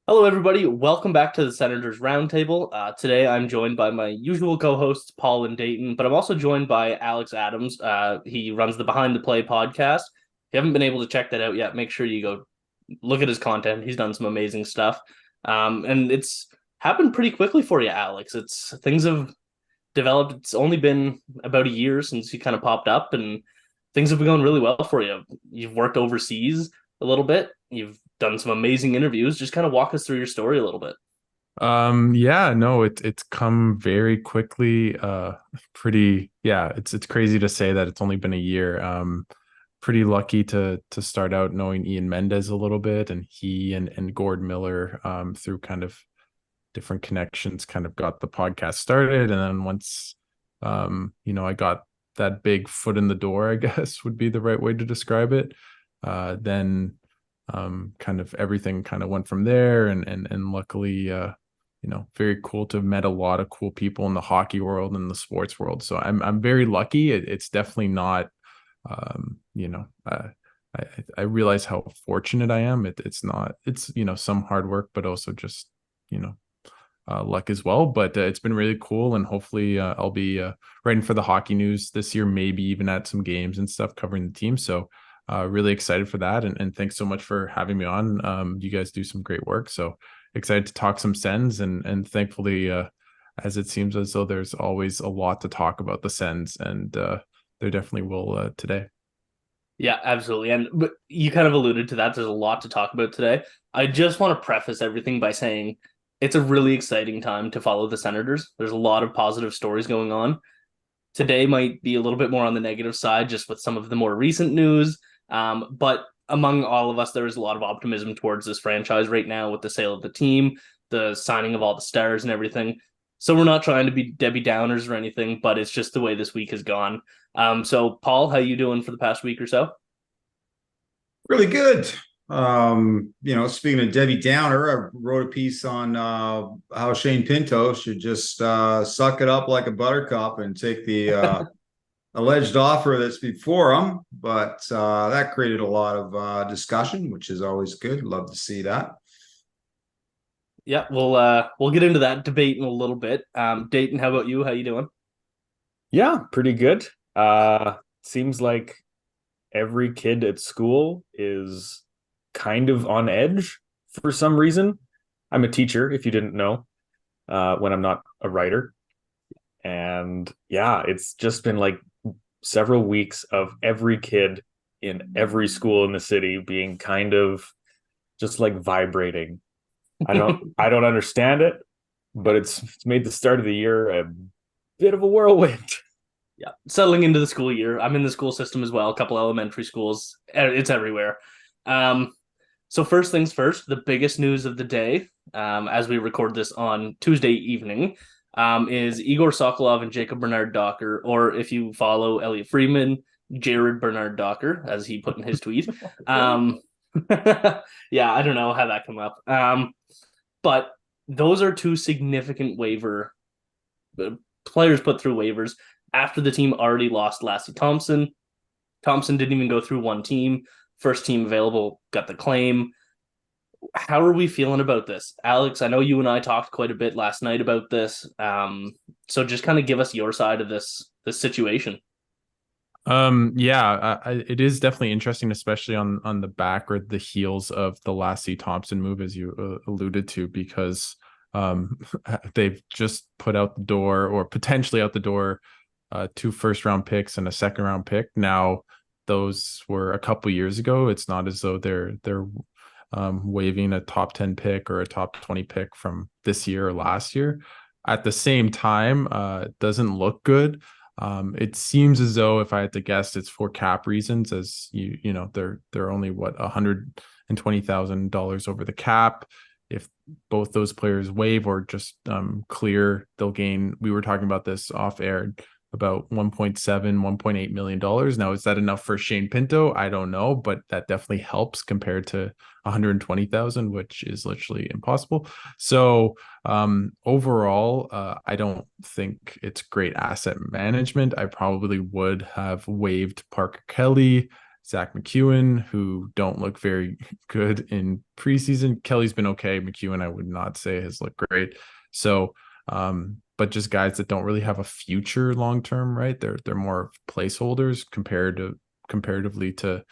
Hello, everybody. Welcome back to the Senators Roundtable. Today, I'm joined by my usual co-hosts, Paul and Dayton, but I'm also joined by Alex Adams. He runs the Behind the Play podcast. If you haven't been able to check that out yet, make sure you go look at his content. He's done some amazing stuff, and it's happened pretty quickly for you, Alex. It's things have developed. It's only been about a year since you kind of popped up, and things have been going really well for you. You've worked overseas a little bit. You've done some amazing interviews. Just kind of walk us through your story a little bit. Yeah, no, it's come very quickly. It's crazy to say that it's only been a year. Pretty lucky to start out knowing Ian Mendez a little bit, and he and Gord Miller through kind of different connections kind of got the podcast started. And then once I got that big foot in the door, I guess would be the right way to describe it. Then kind of everything kind of went from there, and luckily very cool to have met a lot of cool people in the hockey world and the sports world. So I'm very lucky. It's definitely not, um, you know, uh, I realize how fortunate I am. It's some hard work, but also just you know luck as well. But it's been really cool, and hopefully I'll be writing for the hockey news this year, maybe even at some games and stuff covering the team. So really excited for that, and thanks so much for having me on. You guys do some great work, so excited to talk some Sens, and thankfully, as it seems as though there's always a lot to talk about the Sens, and there definitely will today. Yeah, absolutely. And but you kind of alluded to that. There's a lot to talk about today. I just want to preface everything by saying it's a really exciting time to follow the Senators. There's a lot of positive stories going on. Today might be a little bit more on the negative side, just with some of the more recent news. But among all of us, there is a lot of optimism towards this franchise right now with the sale of the team, the signing of all the stars and everything. So we're not trying to be Debbie Downers or anything, but it's just the way this week has gone. So Paul, how you doing for the past week or so? Really good. Speaking of Debbie Downer, I wrote a piece on how Shane Pinto should just suck it up like a buttercup and take the alleged offer that's before him. But that created a lot of discussion, which is always good. Love to see that. Yeah, we'll get into that debate in a little bit. Dayton, how about you? How you doing? Yeah, pretty good. Seems like every kid at school is kind of on edge for some reason. I'm a teacher, if you didn't know, when I'm not a writer. And yeah, it's just been like several weeks of every kid in every school in the city being kind of just like vibrating. I don't understand it, but it's made the start of the year a bit of a whirlwind. Yeah, settling into the school year. I'm in the school system as well. A couple elementary schools. It's everywhere. Um, so first things first, the biggest news of the day, as we record this on Tuesday evening, is Egor Sokolov and Jacob Bernard Docker, or if you follow Elliot Friedman, Jared Bernard Docker, as he put in his tweet. Um, yeah, I don't know how that came up. But those are two significant waiver players put through waivers after the team already lost Lassie Thompson. Thompson didn't even go through one team. First team available got the claim. How are we feeling about this? Alex, I know you and I talked quite a bit last night about this. So just kind of give us your side of this situation. It is definitely interesting, especially on the back or the heels of the Lassie Thompson move, as you alluded to, because they've just put out the door, or potentially out the door, two first round picks and a second round pick. Now, those were a couple years ago. It's not as though they're waiving a top 10 pick or a top 20 pick from this year or last year. At the same time, it doesn't look good. It seems as though, if I had to guess, it's for cap reasons, as they're only $120,000 over the cap. If both those players waive or just clear, they'll gain. We were talking about this off air, about 1.8 million dollars. Now, is that enough for Shane Pinto? I don't know, but that definitely helps compared to 120,000, which is literally impossible. So overall, I don't think it's great asset management. I probably would have waived Parker Kelly Zach McEwen, who don't look very good in preseason. Kelly's been okay. McEwen, I would not say has looked great. So, but just guys that don't really have a future long term, right? They're more placeholders comparatively to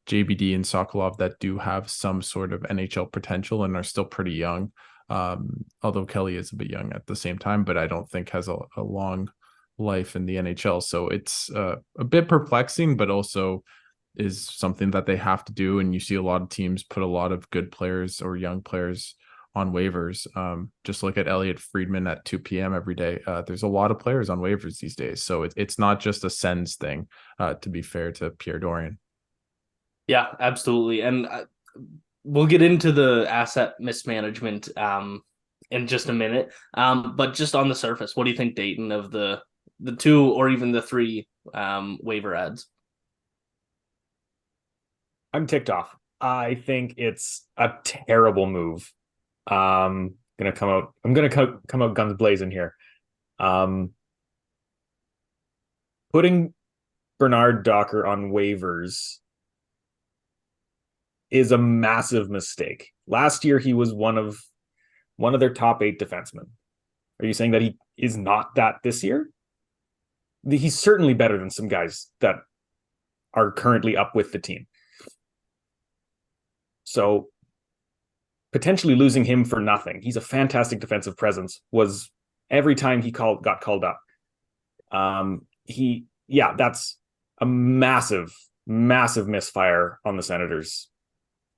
JBD and Sokolov that do have some sort of NHL potential and are still pretty young. Although Kelly is a bit young at the same time, but I don't think has a long life in the NHL. So it's a bit perplexing, but also is something that they have to do. And you see a lot of teams put a lot of good players or young players on waivers. Just look at Elliot Friedman at 2 p.m. every day. There's a lot of players on waivers these days. So it's not just a Sens thing, to be fair to Pierre Dorion. Yeah, absolutely. And we'll get into the asset mismanagement in just a minute. But just on the surface, what do you think, Dayton, of the 2 or even the 3 waiver ads? I'm ticked off. I think it's a terrible move. I'm gonna come out guns blazing here. Putting Bernard Docker on waivers is a massive mistake. Last year he was one of their top 8 defensemen. Are you saying that he is not that this year? He's certainly better than some guys that are currently up with the team. So potentially losing him for nothing. He's a fantastic defensive presence. Was every time he got called up. That's a massive misfire on the Senators'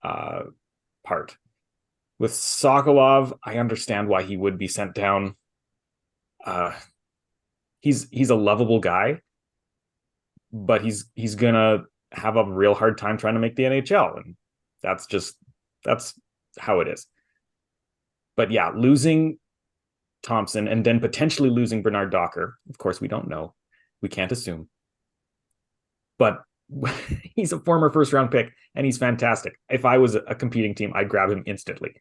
part. With Sokolov, I understand why he would be sent down. He's a lovable guy, but he's gonna have a real hard time trying to make the NHL, and that's how it is. But yeah, losing Thompson and then potentially losing Bernard Docker. Of course, we don't know. We can't assume. But he's a former first-round pick, and he's fantastic. If I was a competing team, I'd grab him instantly.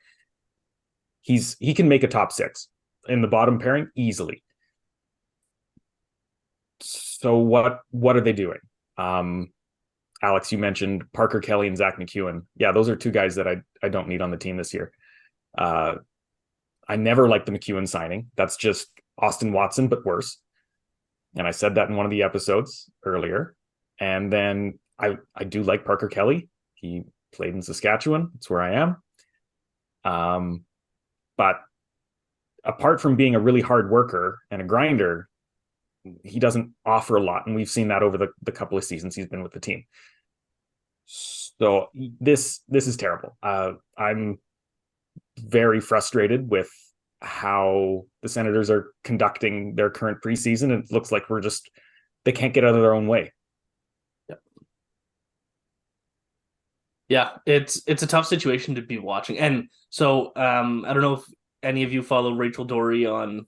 He can make a top 6 in the bottom pairing easily. So what are they doing? Alex, you mentioned Parker Kelly and Zach McEwen. Yeah, those are 2 guys that I don't need on the team this year. I never liked the McEwen signing. That's just Austin Watson, but worse. And I said that in one of the episodes earlier. And then I do like Parker Kelly. He played in Saskatchewan. That's where I am. But apart from being a really hard worker and a grinder, he doesn't offer a lot. And we've seen that over the couple of seasons he's been with the team. So this is terrible. I'm very frustrated with how the Senators are conducting their current preseason. It looks like they can't get out of their own way. Yeah, it's a tough situation to be watching. And so I don't know if any of you follow Rachel Dory on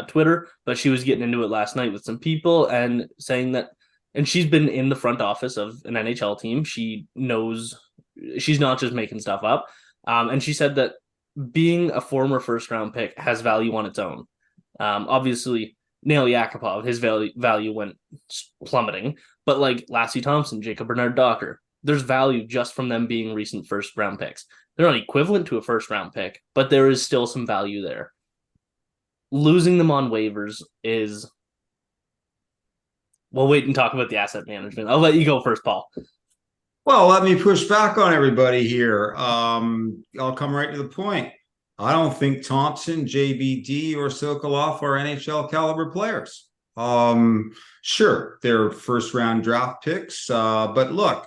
Twitter, but she was getting into it last night with some people and saying that, and she's been in the front office of an NHL team. She knows she's not just making stuff up. And she said that being a former first-round pick has value on its own. Obviously, Nail Yakupov, his value went plummeting. But like Lassie Thompson, Jacob Bernard Docker, there's value just from them being recent first-round picks. They're not equivalent to a first-round pick, but there is still some value there. Losing them on waivers is... We'll wait and talk about the asset management. I'll let you go first, Paul. Well, let me push back on everybody here. I'll come right to the point. I don't think Thompson, JBD, or Sokolov are NHL caliber players. Sure, they're first-round draft picks, but look,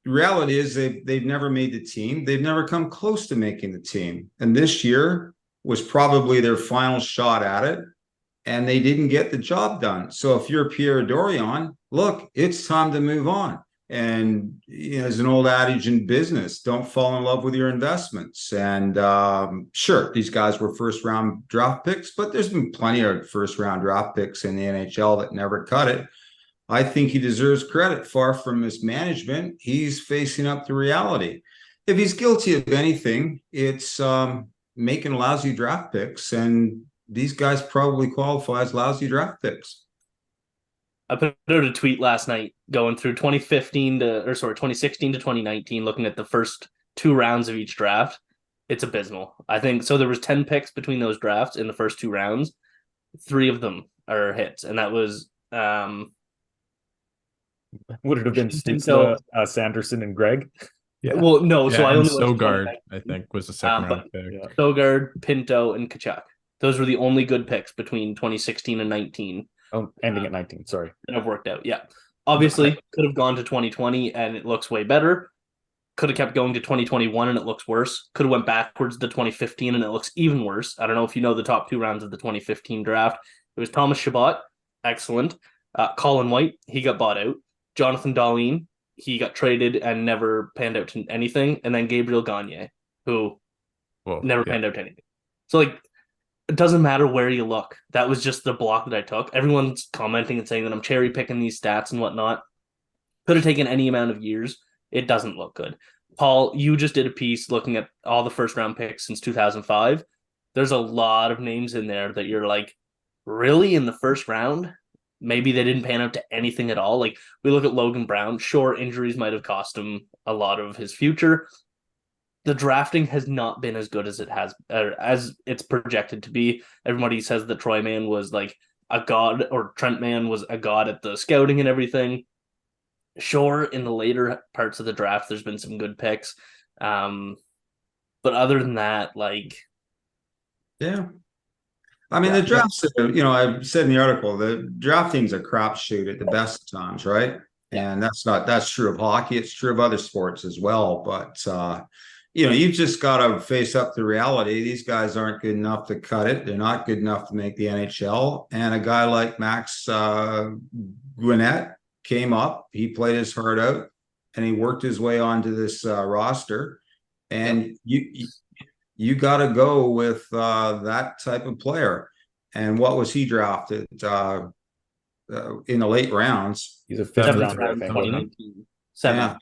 the reality is they've never made the team. They've never come close to making the team. And this year was probably their final shot at it, and they didn't get the job done. So if you're Pierre Dorion, look, it's time to move on. And as an old adage in business, don't fall in love with your investments. And sure, these guys were first-round draft picks, but there's been plenty of first-round draft picks in the NHL that never cut it. I think he deserves credit. Far from mismanagement, he's facing up to reality. If he's guilty of anything, it's making lousy draft picks, and these guys probably qualify as lousy draft picks. I put out a tweet last night going through 2016 to 2019, looking at the first 2 rounds of each draft. It's abysmal. I think so. There was 10 picks between those drafts in the first 2 rounds. 3 of them are hits, and that was Would it have been Pinto. Stutzla, Sanderson, and Greg? Yeah. Well, no. So I and only went to Sogard, 2019. I think, was the second round But pick. Yeah. Sogard, Pinto, and Kachuk. Those were the only good picks between 2016 and 19 Oh, ending at 19. Sorry. that have worked out. Yeah. Obviously, could have gone to 2020 and it looks way better. Could have kept going to 2021 and it looks worse. Could have went backwards to 2015 and it looks even worse. I don't know if you know the top 2 rounds of the 2015 draft. It was Thomas Chabot, excellent. Colin White, he got bought out. Jonathan Dahlin, he got traded and never panned out to anything. And then Gabriel Gagne, who never panned out to anything. So, like, it doesn't matter where you look. That was just the block that I took. Everyone's commenting and saying that I'm cherry picking these stats and whatnot. Could have taken any amount of years. It doesn't look good. Paul, you just did a piece looking at all the first round picks since 2005. There's a lot of names in there that you're like, really, in the first round? Maybe they didn't pan out to anything at all. Like, we look at Logan Brown. Sure, injuries might have cost him a lot of his future. The drafting has not been as good as it has, as it's projected to be. Everybody says that Troy Mann was like a god, or Trent Mann was a god at the scouting and everything. Sure, in the later parts of the draft, there's been some good picks. But other than that, like... Yeah. I mean, the drafts, I said in the article, the drafting's a crapshoot at the best of times, right? And that's true of hockey. It's true of other sports as well. But, you've just got to face up to reality. These guys aren't good enough to cut it. They're not good enough to make the NHL. And a guy like Max Gwinnett came up, he played his heart out, and he worked his way onto this roster. And you got to go with that type of player. And what was he drafted in the late rounds? He's a fifth rounder, I think. 2019. 7.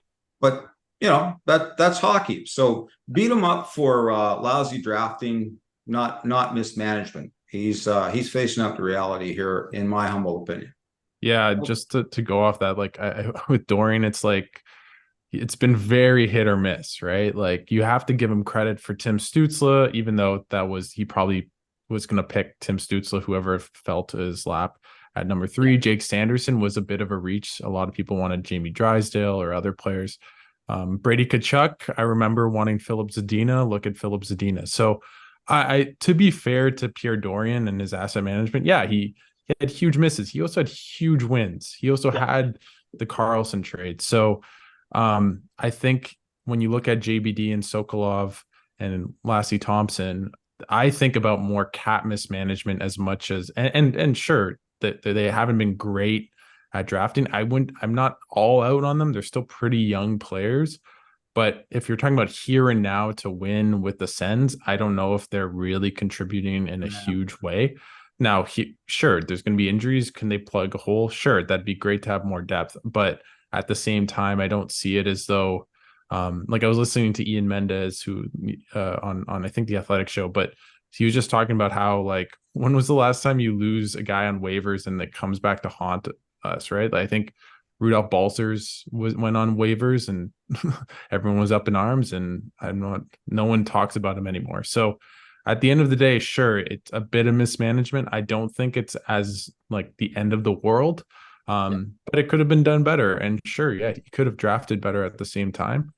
Yeah. But that's hockey. So beat him up for lousy drafting, not mismanagement. He's facing up to reality here, in my humble opinion. Yeah, just to go off that, like with Dorian, it's like it's been very hit or miss, right? Like, you have to give him credit for Tim Stützle, even though he probably was going to pick Tim Stützle, whoever fell to his lap at number 3. Jake Sanderson was a bit of a reach. A lot of people wanted Jamie Drysdale or other players. Brady Tkachuk, I remember wanting Philip Zadina. Look at Philip Zadina. So I to be fair to Pierre Dorian and his asset management, he had huge misses. He also had huge wins. He also had the Carlson trade. So I think when you look at JBD and Sokolov and Lassie Thompson, I think about more cap mismanagement as much as, and sure that they haven't been great at drafting. I'm not all out on them. They're still pretty young players, but if you're talking about here and now to win with the Sens, I don't know if they're really contributing in a huge way. Now, sure, there's going to be injuries. Can they plug a hole? Sure, that'd be great to have more depth. But at the same time, I don't see it as though, like I was listening to Ian Mendez, who on I think the Athletic show, but he was just talking about how, like, when was the last time you lose a guy on waivers and it comes back to haunt us, right? I think Rudolph Balcers went on waivers and everyone was up in arms, and no one talks about him anymore. So at the end of the day, sure, it's a bit of mismanagement. I don't think it's as like the end of the world, but it could have been done better. And sure, he could have drafted better at the same time.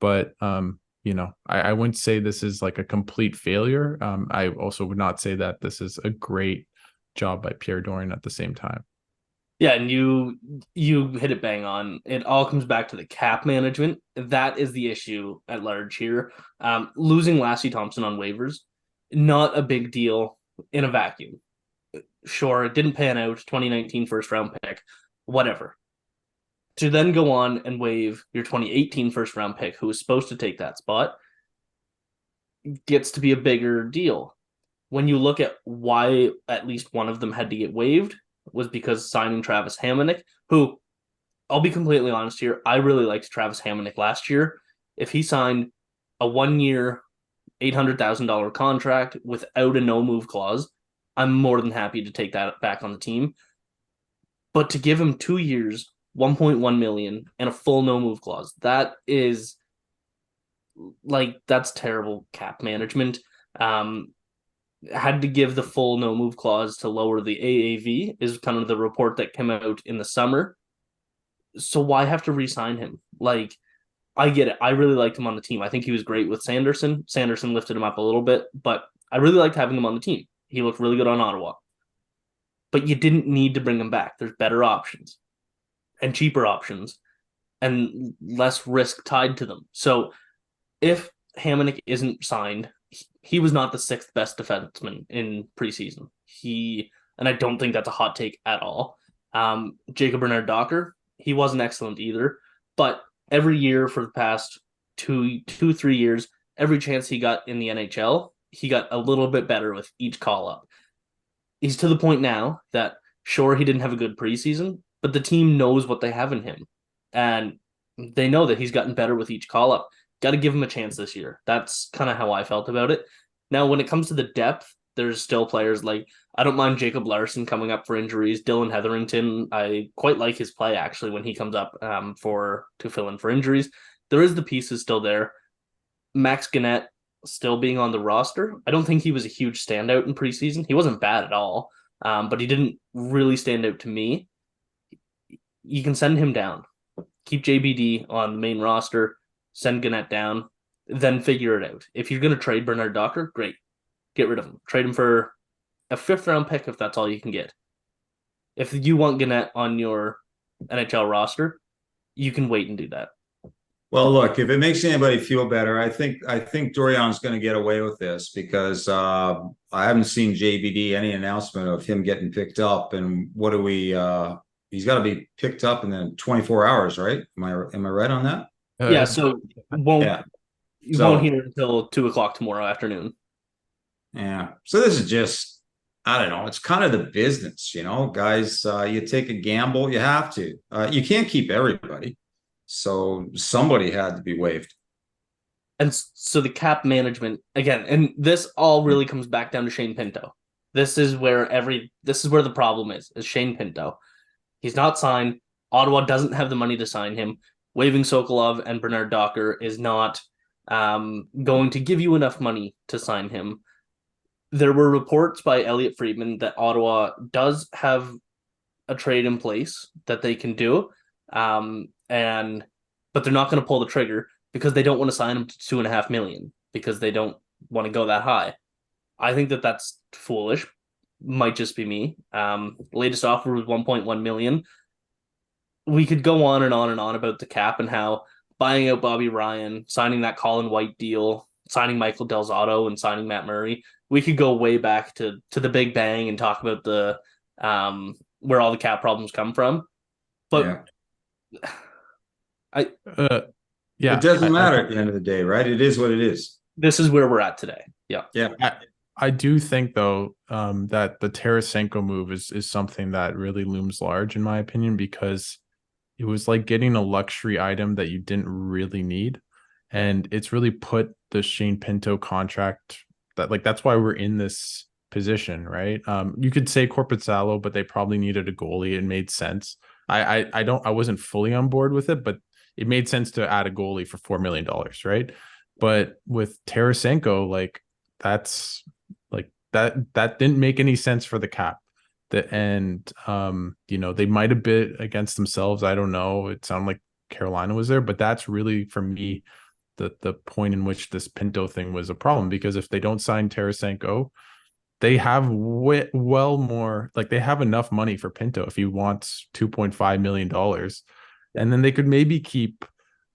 But I wouldn't say this is like a complete failure. I also would not say that this is a great job by Pierre Dorian at the same time. Yeah, and you hit it bang on. It all comes back to the cap management. That is the issue at large here. Losing Lassie Thompson on waivers, not a big deal in a vacuum. Sure, it didn't pan out, 2019 first round pick, whatever. To then go on and waive your 2018 first round pick, who was supposed to take that spot, gets to be a bigger deal. When you look at why at least one of them had to get waived, was because signing Travis Hamonic, who, I'll be completely honest here, I really liked Travis Hamonic last year. If he signed a 1-year, $800,000 contract without a no-move clause, I'm more than happy to take that back on the team. But to give him 2 years, 1.1 million, and a full no move clause, that is that's terrible cap management. Had to give the full no move clause to lower the AAV is kind of the report that came out in the summer. So why have to re-sign him? I get it. I really liked him on the team. I think he was great with Sanderson. Sanderson lifted him up a little bit, but I really liked having him on the team. He looked really good on Ottawa. But you didn't need to bring him back. There's better options and cheaper options and less risk tied to them. So if Hamonic isn't signed, he was not the sixth best defenseman in preseason. And I don't think that's a hot take at all. Jacob Bernard-Docker, he wasn't excellent either, but every year for the past 3 years, every chance he got in the NHL, he got a little bit better with each call up. He's to the point now that sure, he didn't have a good preseason, but the team knows what they have in him. And they know that he's gotten better with each call up. Got to give him a chance this year. That's kind of how I felt about it. Now, when it comes to the depth, there's still players I don't mind Jacob Larson coming up for injuries. Dylan Hetherington, I quite like his play actually when he comes up to fill in for injuries. There is the pieces still there. Max Gannett still being on the roster. I don't think he was a huge standout in preseason. He wasn't bad at all, but he didn't really stand out to me. You can send him down. Keep JBD on the main roster. Send Gannett down. Then figure it out. If you're going to trade Bernard-Docker, great. Get rid of him. Trade him for a 5th-round pick if that's all you can get. If you want Gannett on your NHL roster, you can wait and do that. Well, look, if it makes anybody feel better, I think Dorian's going to get away with this because I haven't seen JBD any announcement of him getting picked up. And what do we? He's got to be picked up in then 24 hours, right? Am I right on that? Yeah. So you won't hear until 2:00 tomorrow afternoon. Yeah. So this is just, I don't know. It's kind of the business, guys. You take a gamble. You have to. You can't keep everybody. So somebody had to be waived. And so the cap management, again, and this all really comes back down to Shane Pinto. This is where the problem is Shane Pinto. He's not signed. Ottawa doesn't have the money to sign him. Waiving Sokolov and Bernard-Docker is not going to give you enough money to sign him. There were reports by Elliot Friedman that Ottawa does have a trade in place that they can do. But they're not going to pull the trigger because they don't want to sign him to $2.5 million because they don't want to go that high. I think that that's foolish. Might just be me. Latest offer was 1.1 million. We could go on and on and on about the cap and how buying out Bobby Ryan, signing that Colin White deal, signing Michael Del Zotto, and signing Matt Murray. We could go way back to the Big Bang and talk about the where all the cap problems come from. But it doesn't matter at the end of the day, right? It is what it is. This is where we're at today. Yeah. I do think though that the Tarasenko move is something that really looms large in my opinion because it was like getting a luxury item that you didn't really need, and it's really put the Shane Pinto contract that's why we're in this position, right? You could say Korpisalo, but they probably needed a goalie. It made sense. I wasn't fully on board with it, but it made sense to add a goalie for $4 million, right? But with Tarasenko, that's that didn't make any sense for the cap. They might have bid against themselves. I don't know. It sounded like Carolina was there, but that's really for me the point in which this Pinto thing was a problem, because if they don't sign Tarasenko, they have more, they have enough money for Pinto if he wants $2.5 million. And then they could maybe keep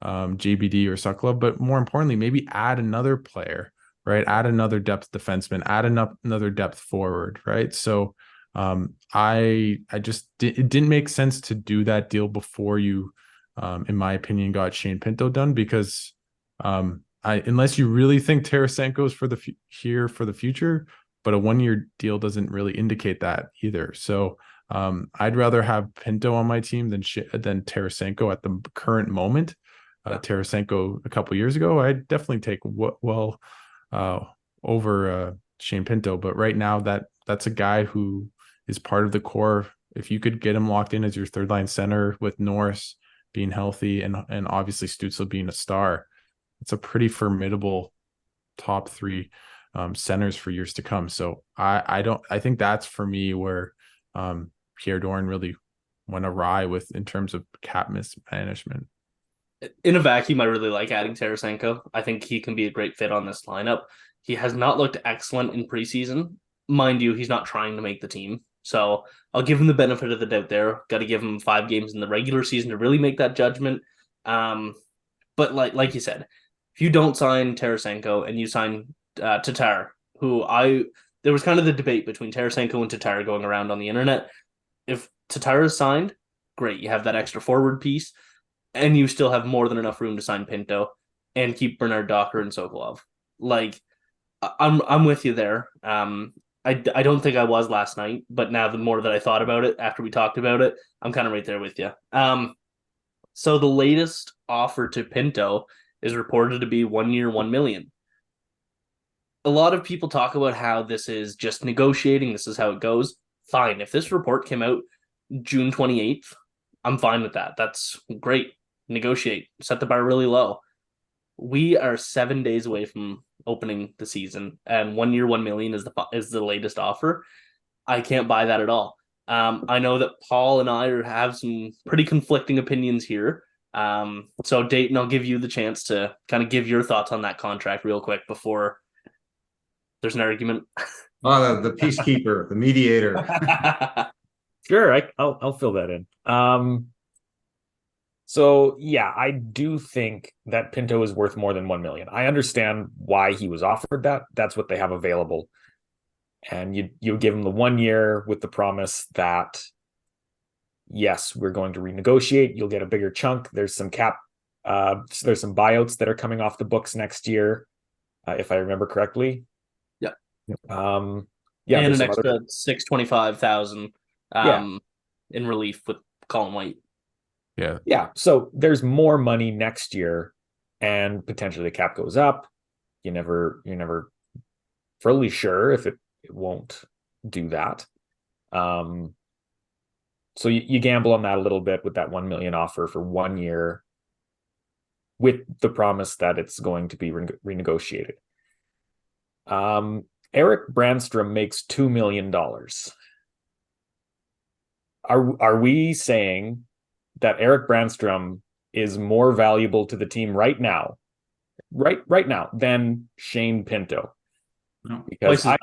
JBD or Sokolov, but more importantly, maybe add another player, right? Add another depth defenseman, add another depth forward, right? So it didn't make sense to do that deal before you, in my opinion, got Shane Pinto done, because unless you really think Tarasenko is here for the future, but a 1-year deal doesn't really indicate that either. So I'd rather have Pinto on my team than Tarasenko at the current moment. Tarasenko a couple years ago, I'd definitely take over Shane Pinto. But right now, that's a guy who is part of the core if you could get him locked in as your third line center with Norris being healthy and obviously Stützle being a star, it's a pretty formidable top three centers for years to come. So I think that's for me where Pierre Dorion really went awry with in terms of cap mismanagement. In a vacuum, I really like adding Tarasenko. I think he can be a great fit on this lineup. He has not looked excellent in preseason. Mind you, he's not trying to make the team. So I'll give him the benefit of the doubt there. Got to give him 5 games in the regular season to really make that judgment. But like you said, if you don't sign Tarasenko and you sign Tatar, there was kind of the debate between Tarasenko and Tatar going around on the internet. If Tatar is signed, great. You have that extra forward piece, and you still have more than enough room to sign Pinto and keep Bernard Docker and Sokolov. Like, I'm with you there. I don't think I was last night, but now the more that I thought about it after we talked about it, I'm kind of right there with you. So the latest offer to Pinto is reported to be 1 year, $1 million. A lot of people talk about how this is just negotiating. This is how it goes. Fine. If this report came out June 28th, I'm fine with that. That's great. Negotiate. Set the bar really low. We are 7 days away from opening the season, and 1 year, $1 million is the latest offer. I can't buy that at all. I know that Paul and I have some pretty conflicting opinions here. So Dayton, I'll give you the chance to kind of give your thoughts on that contract real quick before there's an argument. The peacekeeper, the mediator. Sure, I'll fill that in. So yeah, I do think that Pinto is worth more than $1 million. I understand why he was offered that. That's what they have available. And you give him the 1 year with the promise that, yes, we're going to renegotiate. You'll get a bigger chunk. There's some cap. There's some buyouts that are coming off the books next year, if I remember correctly. Yeah. Yeah, and an extra $625,000 in relief with Colin White. Yeah. So there's more money next year, and potentially the cap goes up. You're never fully sure if it won't do that. So you gamble on that a little bit with that 1 million offer for 1 year, with the promise that it's going to be renegotiated. Erik Brannstrom makes $2 million. Are we saying that Erik Brannstrom is more valuable to the team right now than Shane Pinto? No. Because I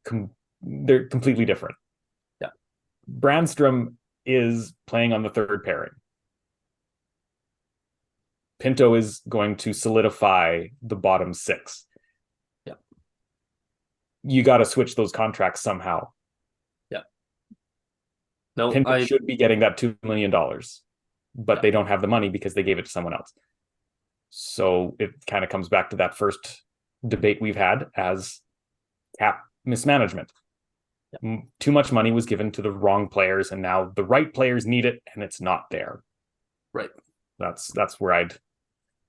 think they're completely different. Yeah. Brannstrom is playing on the third pairing. Pinto is going to solidify the bottom 6. Yeah. You got to switch those contracts somehow. No, Pinto should be getting that $2 million, but they don't have the money because they gave it to someone else. So it kind of comes back to that first debate we've had as cap mismanagement. Yeah. Too much money was given to the wrong players, and now the right players need it, and it's not there. Right. That's where I'd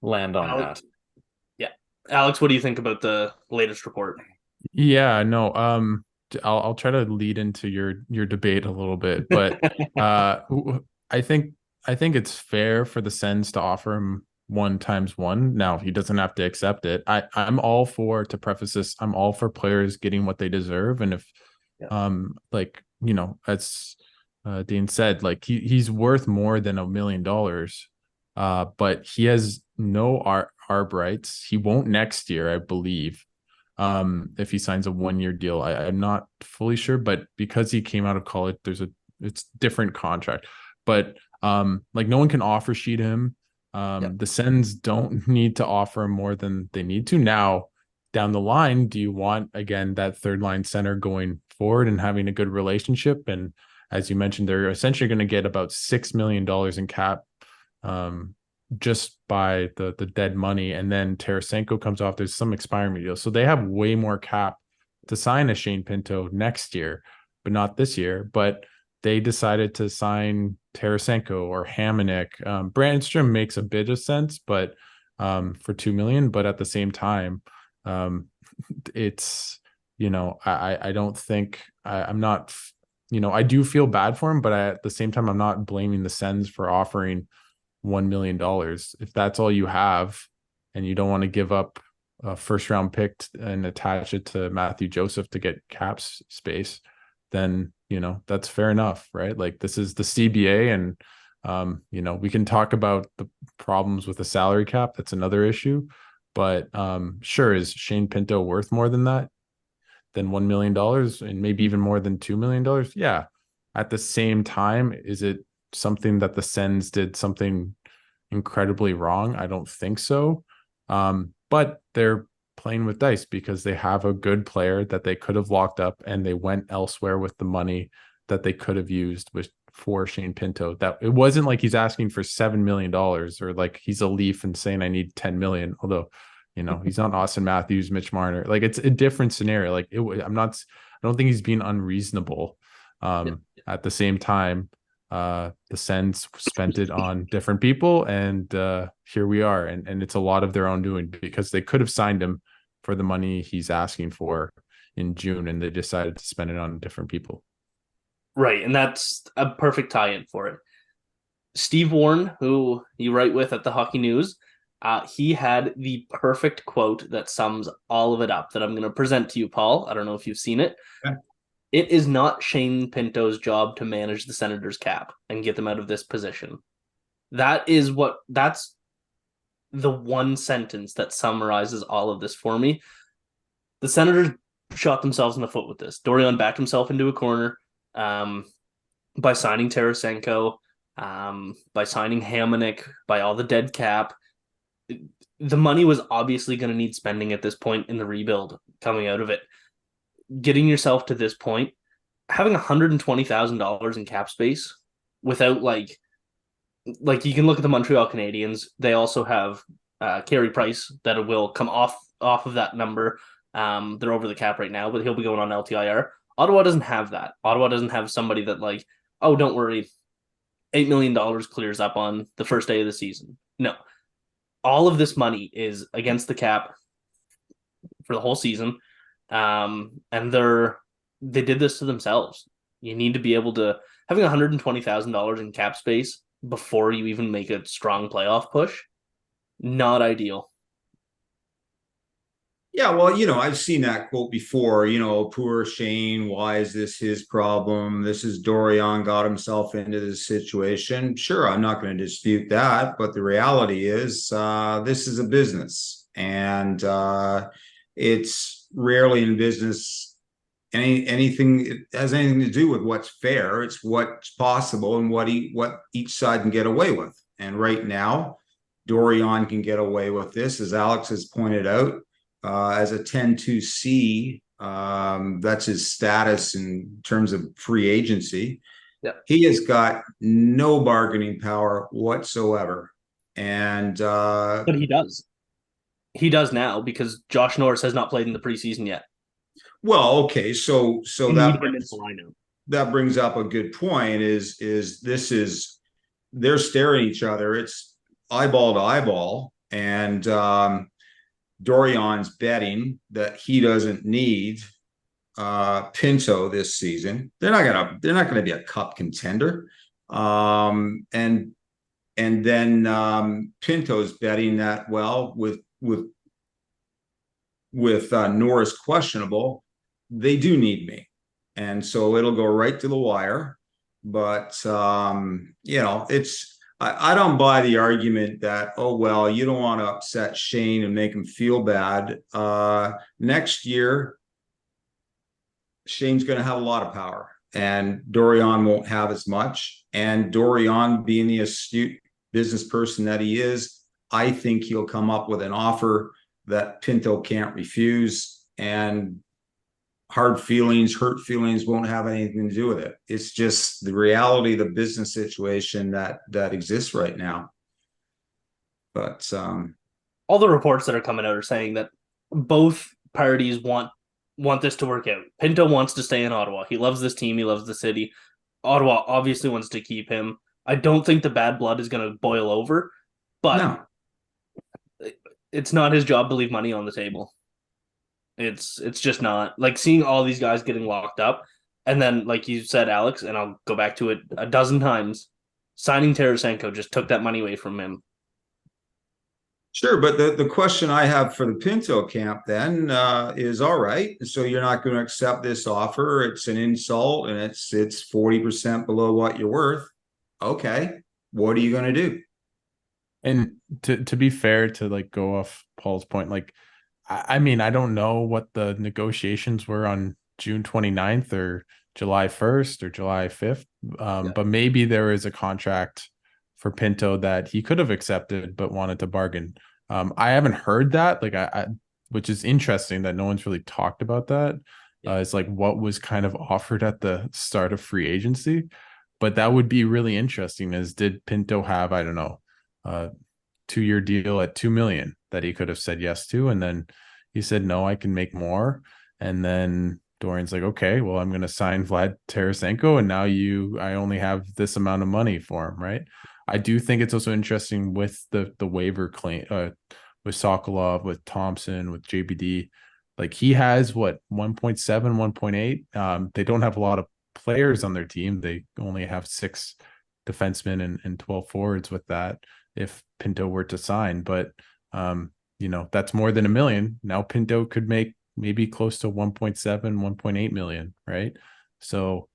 land on that. Yeah. Alex, what do you think about the latest report? Yeah, no, I'll try to lead into your debate a little bit, but I think it's fair for the Sens to offer him 1 times 1. Now he doesn't have to accept it. I'm all for, to preface this, I'm all for players getting what they deserve, and if as Dean said, like he's worth more than $1 million, but he has no ARB rights. He won't next year, I believe. If he signs a 1 year deal, I'm not fully sure, but because he came out of college, it's different contract, but no one can offer sheet him. The Sens don't need to offer him more than they need to. Now down the line, do you want, again, that third line center going forward and having a good relationship? And as you mentioned, they're essentially going to get about $6 million in cap, just by the dead money, and then Tarasenko comes off. There's some expiring deals, so they have way more cap to sign a Shane Pinto next year, but not this year. But they decided to sign Tarasenko or Hamonic. Brannstrom makes a bit of sense, but for $2 million. But at the same time, it's I don't think I'm not I do feel bad for him, but at the same time, I'm not blaming the Sens for offering $1 million. If that's all you have and you don't want to give up a first round pick and attach it to Matthew Joseph to get cap space, then, that's fair enough, right? Like, this is the CBA, and, we can talk about the problems with the salary cap. That's another issue. But sure, is Shane Pinto worth more than that? Than $1 million and maybe even more than $2 million? Yeah. At the same time, is it something that the Sens did something incredibly wrong? I don't think so. But they're playing with dice because they have a good player that they could have locked up, and they went elsewhere with the money that they could have used for Shane Pinto. That it wasn't like he's asking for $7 million or like he's a Leaf and saying I need 10 million. Although, he's not Austin Matthews, Mitch Marner. Like, it's a different scenario. Like, I don't think he's being unreasonable. At the same time, the Sens spent it on different people, and here we are. And it's a lot of their own doing, because they could have signed him for the money he's asking for in June, and they decided to spend it on different people. Right, and that's a perfect tie-in for it. Steve Warren, who you write with at the Hockey News, he had the perfect quote that sums all of it up that I'm going to present to you, Paul. I don't know if you've seen it. Yeah. It is not Shane Pinto's job to manage the Senators' cap and get them out of this position. That's the one sentence that summarizes all of this for me. The Senators shot themselves in the foot with this. Dorion backed himself into a corner by signing Tarasenko, by signing Hamonic, by all the dead cap. The money was obviously going to need spending at this point in the rebuild coming out of it. Getting yourself to this point, having $120,000 in cap space without like you can look at the Montreal Canadiens. They also have Carey Price that will come off of that number. They're over the cap right now, but he'll be going on LTIR. Ottawa doesn't have that. Ottawa doesn't have somebody that like, oh, don't worry, $8 million clears up on the first day of the season. No. All of this money is against the cap for the whole season. And they did this to themselves. You need to be able to having $120,000 in cap space before you even make a strong playoff push. Not ideal. Yeah, well, I've seen that quote before, poor Shane, why is this his problem? This is Dorion got himself into this situation. Sure, I'm not going to dispute that, but the reality is this is a business, and it's rarely in business anything it has anything to do with what's fair. It's what's possible and what each side can get away with. And right now, Dorion can get away with this, as Alex has pointed out. As a 10-2C, that's his status in terms of free agency. Yeah. He has got no bargaining power whatsoever. And but he does. He does now because Josh Norris has not played in the preseason yet. Well, okay, so that brings up a good point. They're staring at each other. It's eyeball to eyeball, and Dorion's betting that he doesn't need Pinto this season. They're not gonna be a cup contender. And then Pinto's betting that, well, with Norris questionable, they do need me. And so it'll go right to the wire. But I don't buy the argument that, oh, well, you don't want to upset Shane and make him feel bad. Next year, Shane's going to have a lot of power, and Dorion won't have as much. And Dorion, being the astute business person that he is, I think he'll come up with an offer that Pinto can't refuse. And hurt feelings won't have anything to do with it. It's just the reality of the business situation that exists right now. But all the reports that are coming out are saying that both parties want this to work out. Pinto wants to stay in Ottawa. He loves this team. He loves the city. Ottawa obviously wants to keep him. I don't think the bad blood is going to boil over, but it's not his job to leave money on the table. It's just not. Like, seeing all these guys getting locked up, And then, like you said, Alex, and I'll go back to it a dozen times, signing Tarasenko just took that money away from him. Sure, but the question I have for the Pinto camp then is, all right, so you're not going to accept this offer. It's an insult and it's 40% below what you're worth. Okay, what are you going to do? And to be fair, to like go off Paul's point, like I mean, I don't know what the negotiations were on June 29th or July 1st or July 5th. But maybe there is a contract for Pinto that he could have accepted but wanted to bargain. I haven't heard that, like I which is interesting that no one's really talked about that. It's like what was kind of offered at the start of free agency. But that would be really interesting, is did Pinto have, I don't know, 2-year deal at $2 million that he could have said yes to, and then he said no, I can make more, and then Dorian's like, okay, well, I'm going to sign Vlad Tarasenko, and now I only have this amount of money for him, right? I do think it's also interesting with the waiver claim, with Sokolov, with Thompson, with JBD. Like he has what, 1.7, 1.8. They don't have a lot of players on their team. They only have 6 defensemen and 12 forwards with that, if Pinto were to sign. But that's more than $1 million. Now Pinto could make maybe close to 1.7, 1.8 million, right? So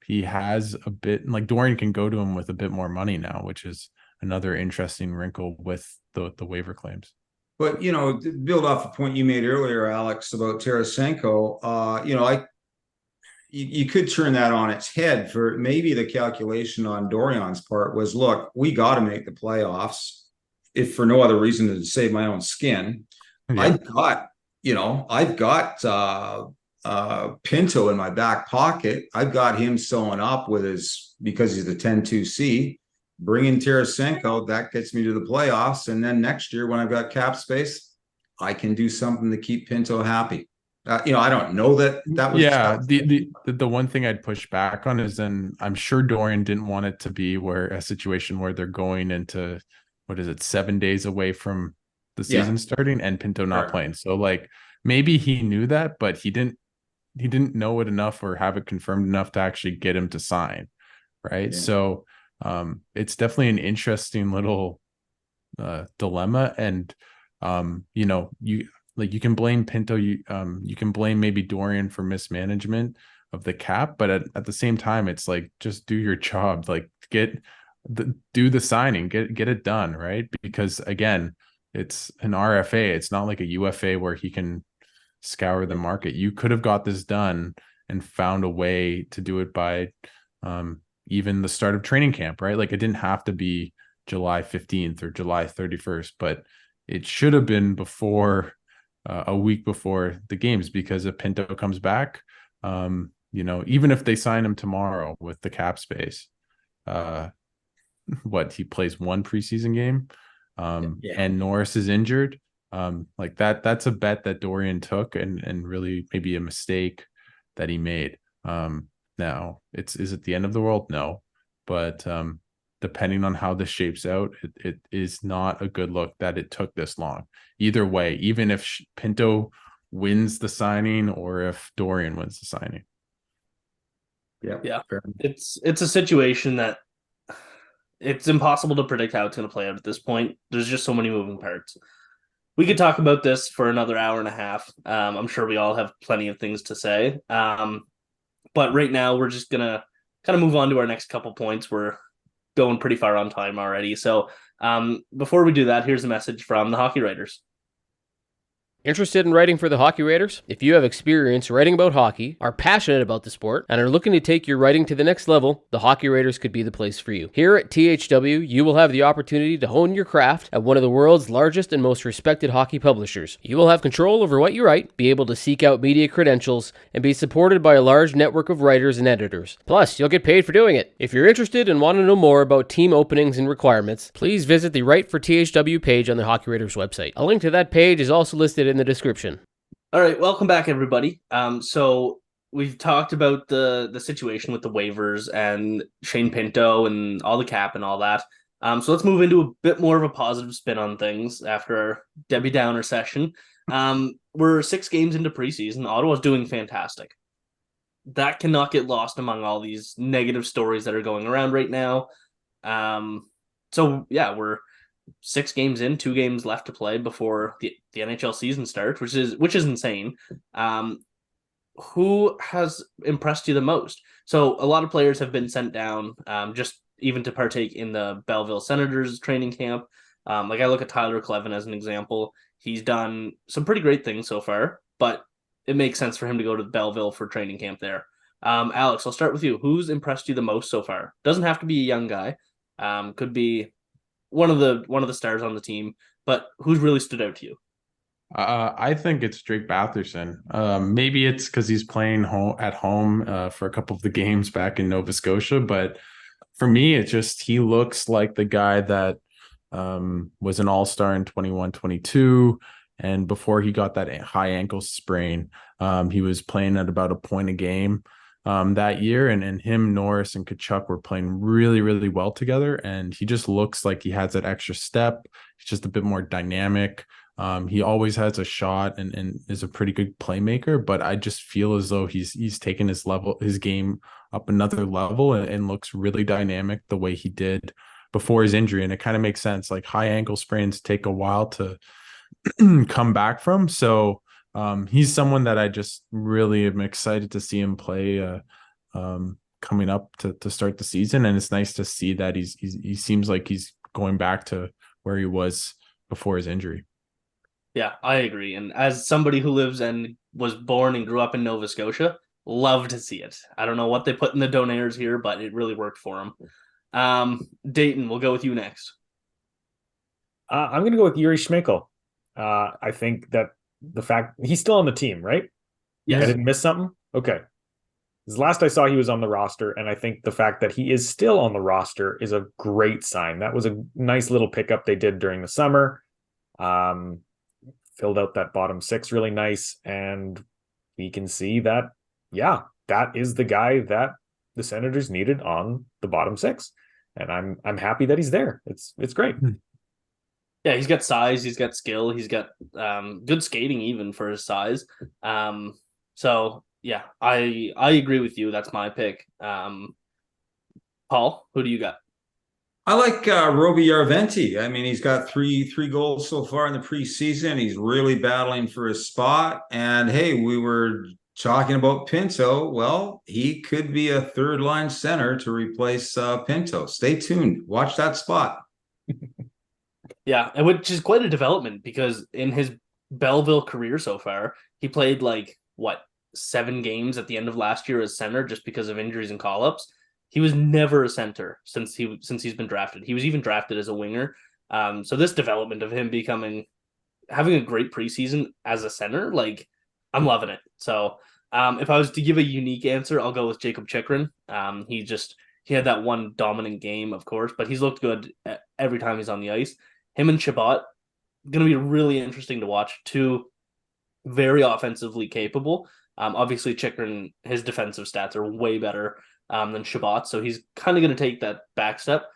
he has a bit, like Dorian can go to him with a bit more money now, which is another interesting wrinkle with the waiver claims. But, to build off the point you made earlier, Alex, about Tarasenko, you could turn that on its head. For maybe the calculation on Dorian's part was, look, we got to make the playoffs, if for no other reason than to save my own skin. Yeah. I've got Pinto in my back pocket. I've got him sewing up because he's the 10-2C. Bring in Tarasenko, that gets me to the playoffs. And then next year, when I've got cap space, I can do something to keep Pinto happy. I don't know that was. Yeah, the one thing I'd push back on is, then I'm sure Dorian didn't want it to be a situation where they're going into, 7 days away from the season starting and Pinto not playing. So like maybe he knew that, but he didn't know it enough or have it confirmed enough to actually get him to sign, right? Yeah. So it's definitely an interesting little dilemma, and you can blame Pinto, you can blame maybe Dorian for mismanagement of the cap, but at the same time, it's like, just do your job, like do the signing, get it done, right? Because again, it's an RFA, it's not like a UFA where he can scour the market. You could have got this done and found a way to do it by even the start of training camp, right? Like it didn't have to be July 15th or July 31st, but it should have been before a week before the games, because if Pinto comes back, even if they sign him tomorrow with the cap space, he plays one preseason game, and Norris is injured. Like that's a bet that Dorian took, and really maybe a mistake that he made. Now is it the end of the world? No, but depending on how this shapes out, it is not a good look that it took this long. Either way, even if Pinto wins the signing or if Dorian wins the signing. Yeah. It's a situation that it's impossible to predict how it's going to play out at this point. There's just so many moving parts. We could talk about this for another hour and a half. I'm sure we all have plenty of things to say. But right now, we're just going to kind of move on to our next couple points. We're going pretty far on time already. So before we do that, here's a message from the Hockey Writers. Interested in writing for the Hockey Writers? If you have experience writing about hockey, are passionate about the sport, and are looking to take your writing to the next level, the Hockey Writers could be the place for you. Here at THW, you will have the opportunity to hone your craft at one of the world's largest and most respected hockey publishers. You will have control over what you write, be able to seek out media credentials, and be supported by a large network of writers and editors. Plus, you'll get paid for doing it. If you're interested and want to know more about team openings and requirements, please visit the Write for THW page on the Hockey Writers website. A link to that page is also listed in the description. All right, welcome back, everybody. So we've talked about the situation with the waivers and Shane Pinto and all the cap and all that. So let's move into a bit more of a positive spin on things after our Debbie Downer session. We're 6 games into preseason. Ottawa's doing fantastic. that cannot get lost among all these negative stories that are going around right now. So yeah, we're 6 games in, 2 games left to play before the NHL season starts, which is insane. Who has impressed you the most? So a lot of players have been sent down, just even to partake in the Belleville Senators training camp. Like I look at Tyler Clevin as an example. He's done some pretty great things so far, but it makes sense for him to go to Belleville for training camp there. Alex, I'll start with you. Who's impressed you the most so far? Doesn't have to be a young guy. Could be one of the stars on the team, but who's really stood out to you? I think it's Drake Batherson. Maybe it's because he's playing at home for a couple of the games back in Nova Scotia, but for me, it's just he looks like the guy that was an all-star in 21-22, and before he got that high ankle sprain, he was playing at about a point a game that year, and him, Norris, and Tkachuk were playing really, really well together, and he just looks like he has that extra step. He's just a bit more dynamic. He always has a shot and is a pretty good playmaker, but I just feel as though he's taken his game up another level and looks really dynamic the way he did before his injury. And it kind of makes sense. Like high ankle sprains take a while to come back from. So he's someone that I just really am excited to see him play coming up to start the season. And it's nice to see that he seems like he's going back to where he was before his injury. Yeah, I agree. And as somebody who lives and was born and grew up in Nova Scotia, love to see it. I don't know what they put in the donaires here, but it really worked for them. Dayton, we'll go with you next. I'm going to go with Yuri Schmeichel. I think that the fact he's still on the team, right? Yes. I didn't miss something? Okay. Because last I saw he was on the roster, and I think the fact that he is still on the roster is a great sign. That was a nice little pickup they did during the summer. Filled out that bottom 6 really nice, and we can see that, yeah, that is the guy that the Senators needed on the bottom 6, and I'm happy that he's there. It's great. Yeah, he's got size, he's got skill, he's got good skating even for his size. So yeah, I agree with you. That's my pick. Paul, who do you got? I like Roby Jarventie. I mean, he's got three goals so far in the preseason. He's really battling for his spot. And hey, we were talking about Pinto. Well, he could be a third line center to replace Pinto. Stay tuned. Watch that spot. Yeah, and which is quite a development because in his Belleville career so far, he played 7 games at the end of last year as center just because of injuries and call-ups. He was never a center since he's been drafted. He was even drafted as a winger. So this development of him having a great preseason as a center, I'm loving it. So if I was to give a unique answer, I'll go with Jacob Chychrun. He had that one dominant game, of course, but he's looked good every time he's on the ice. Him and Chabot, going to be really interesting to watch. 2 very offensively capable. Obviously, Chychrun, his defensive stats are way better than Chabot, so he's kind of going to take that back step.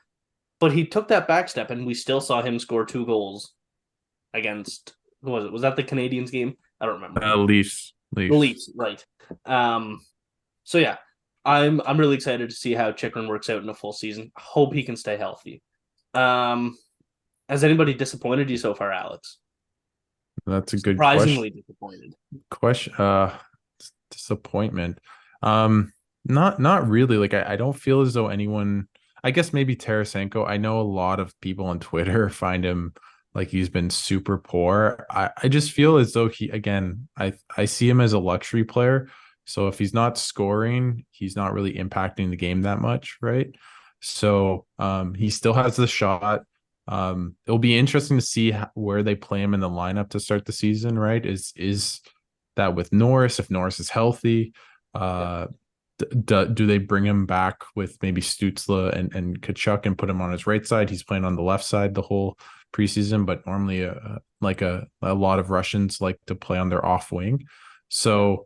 But he took that back step, and we still saw him score 2 goals against, who was it? Was that the Canadiens game? I don't remember. Leafs. The Leafs, right. So yeah, I'm really excited to see how Chychrun works out in a full season. Hope he can stay healthy. Has anybody disappointed you so far, Alex? That's a good Surprisingly question. disappointed. Disappointment. Not really. I don't feel as though anyone. I guess maybe Tarasenko. I know a lot of people on Twitter find him like he's been super poor. I just feel as though I see him as a luxury player. So if he's not scoring, he's not really impacting the game that much, right? So he still has the shot. It'll be interesting to see where they play him in the lineup to start the season, right? Is that with Norris? If Norris is healthy, do they bring him back with maybe Stützle and Tkachuk and put him on his right side? He's playing on the left side the whole preseason, but normally a lot of Russians like to play on their off wing. So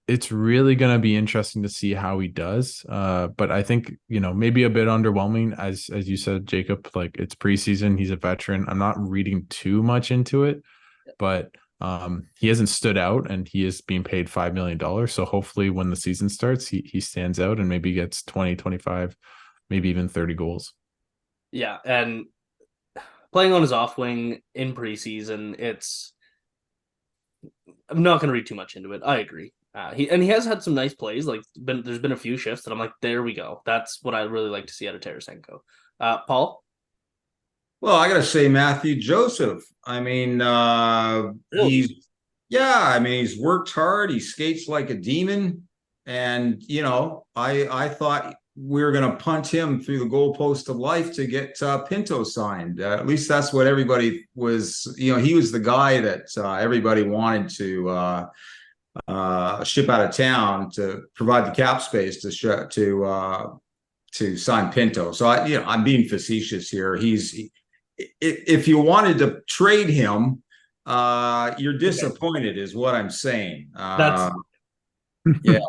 it's really going to be interesting to see how he does. But I think, maybe a bit underwhelming, as you said, Jacob, it's preseason. He's a veteran. I'm not reading too much into it, but He hasn't stood out, and he is being paid $5 million. So hopefully when the season starts, he stands out and maybe gets 20, 25, maybe even 30 goals. Yeah, and playing on his off wing in preseason, I'm not going to read too much into it. I agree. He has had some nice plays. Like there's been a few shifts that I'm like, there we go. That's what I really like to see out of Tarasenko. Paul? Well, I got to say Matthew Joseph. I mean, Really? he's worked hard. He skates like a demon. And, I thought we were going to punt him through the goalpost of life to get Pinto signed. At least that's what everybody was, he was the guy that everybody wanted to ship out of town to provide the cap space to sign Pinto. So I'm being facetious here. If you wanted to trade him, you're disappointed, is what I'm saying. That's Yeah,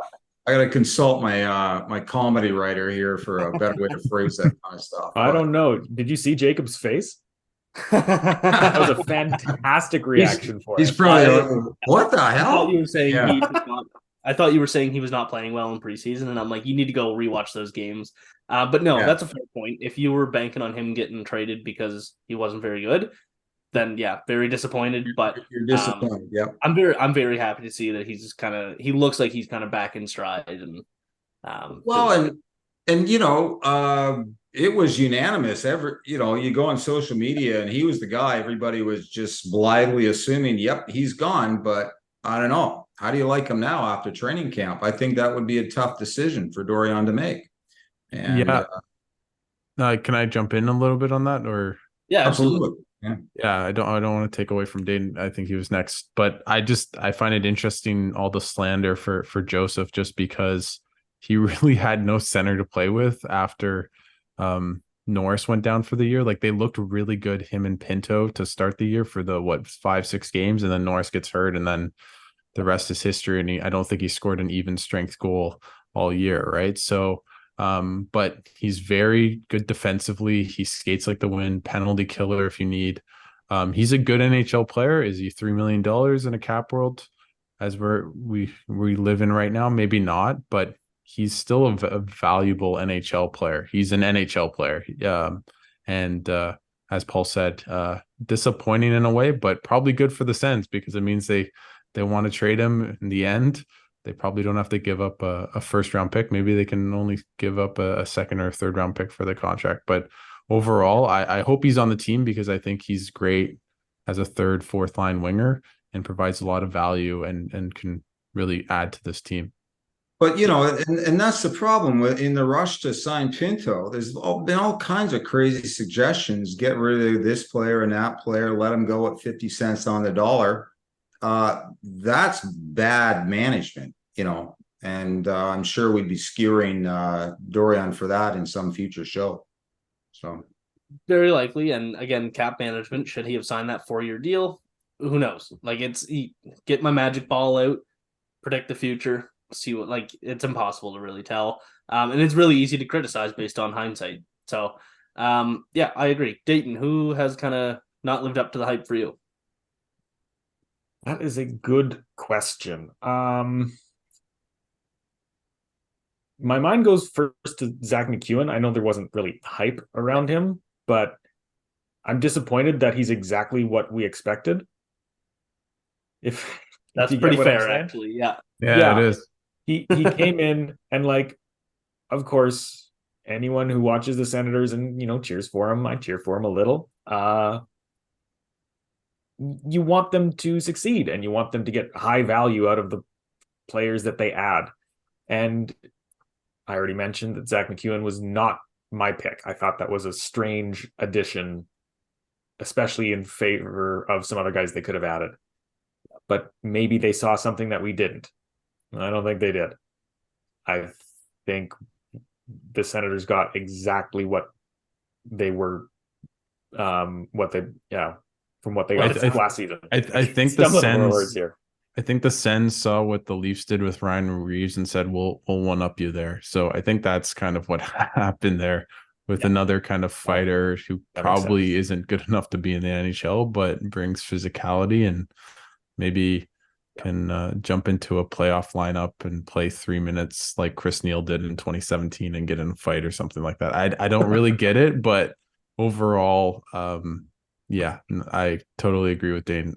I got to consult my comedy writer here for a better way to phrase that kind of stuff. I don't know. Did you see Jacob's face? That was a fantastic reaction for He's him. probably what the I hell? thought you were saying I thought you were saying he was not playing well in preseason, and I'm like, you need to go rewatch those games. But no, Yeah. that's a fair point. If you were banking on him getting traded because he wasn't very good, then yeah, very disappointed. But You're disappointed. Yep. I'm very happy to see that he looks like he's kind of back in stride. And Well, it was unanimous. You go on social media, and he was the guy. Everybody was just blithely assuming, "Yep, he's gone." But I don't know. How do you like him now after training camp? I think that would be a tough decision for Dorian to make. And Can I jump in a little bit on that, or? yeah, absolutely. Yeah, I don't want to take away from Dayton. I think he was next, but I find it interesting, all the slander for Joseph, just because he really had no center to play with after Norris went down for the year. Like, they looked really good, him and Pinto, to start the year for the 5-6 games, and then Norris gets hurt, and then the rest is history. And I don't think he scored an even strength goal all year, right? So but he's very good defensively. He skates like the wind, penalty killer if you need. He's a good NHL player. Is he $3 million in a cap world as we live in right now? Maybe not, but he's still a valuable NHL player. He's an NHL player. And as Paul said, disappointing in a way, but probably good for the Sens, because it means they want to trade him in the end. They probably don't have to give up a first-round pick. Maybe they can only give up a second or third-round pick for the contract. But overall, I hope he's on the team, because I think he's great as a third, fourth-line winger and provides a lot of value and can really add to this team. But, and that's the problem in the rush to sign Pinto. There's been all kinds of crazy suggestions. Get rid of this player and that player. Let him go at 50 cents on the dollar. That's bad management, and I'm sure we'd be skewering Dorian for that in some future show. So very likely. And again, cap management, should he have signed that 4-year deal? Who knows? Like, get my magic ball out, predict the future, see what, it's impossible to really tell. And it's really easy to criticize based on hindsight. So yeah, I agree. Dayton, who has kind of not lived up to the hype for you? That is a good question. My mind goes first to Zach McEwen. I know there wasn't really hype around him, but I'm disappointed that he's exactly what we expected. If that's pretty fair, actually. Yeah, it is. He came in and, of course, anyone who watches the Senators and cheers for him, I cheer for him a little. You want them to succeed, and you want them to get high value out of the players that they add. And I already mentioned that Zach McEwen was not my pick. I thought that was a strange addition, especially in favor of some other guys they could have added. But maybe they saw something that we didn't. I don't think they did. I think the Senators got exactly what they were, from what they got last season. I think the Sens. I think the Sens saw what the Leafs did with Ryan Reeves and said, "We'll one up you there." So I think that's kind of what happened there with another kind of fighter who probably isn't good enough to be in the NHL, but brings physicality, and maybe can jump into a playoff lineup and play 3 minutes like Chris Neal did in 2017 and get in a fight or something like that. I don't really get it, but overall, yeah, I totally agree with Dane.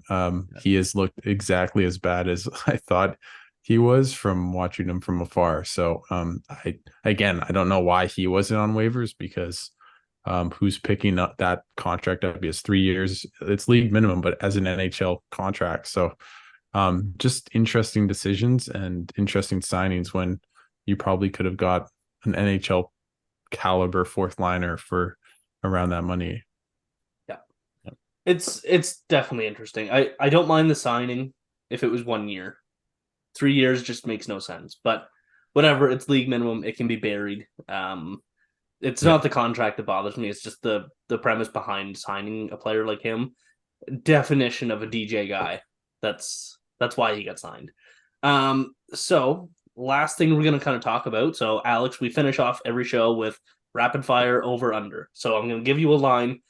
He has looked exactly as bad as I thought he was from watching him from afar. So I don't know why he wasn't on waivers, because who's picking up that contract up? He has 3 years. It's league minimum, but as an NHL contract. So just interesting decisions and interesting signings when you probably could have got an NHL caliber fourth liner for around that money. Yeah. It's definitely interesting. I don't mind the signing if it was 1 year. 3 years just makes no sense. But whatever, it's league minimum. It can be buried. It's not the contract that bothers me. It's just the premise behind signing a player like him. Definition of a DJ guy. That's why he got signed. So last thing we're going to kind of talk about. So Alex, we finish off every show with rapid fire over under. So I'm going to give you a line.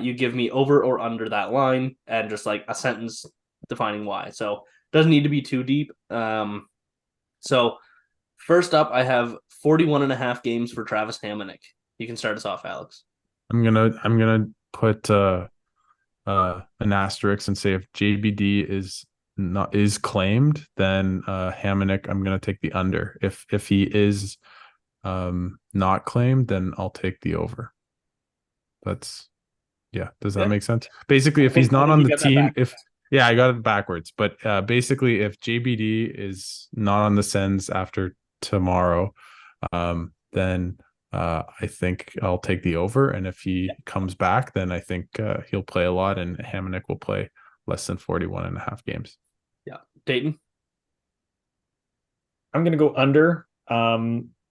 You give me over or under that line and just like a sentence defining why. So doesn't need to be too deep. So first up, I have 41.5 games for Travis Hamonic. You can start us off, Alex. I'm gonna put an asterisk and say if JBD is claimed, then Hamonic, I'm gonna take the under. If he is not claimed, then I'll take the over. Does that make sense? Basically, if he's not on the team, I got it backwards. But basically, if JBD is not on the Sens after tomorrow, then I think I'll take the over. And if he comes back, then I think he'll play a lot, and Hamonic will play less than 41.5 games. Yeah. Dayton? I'm going to go under,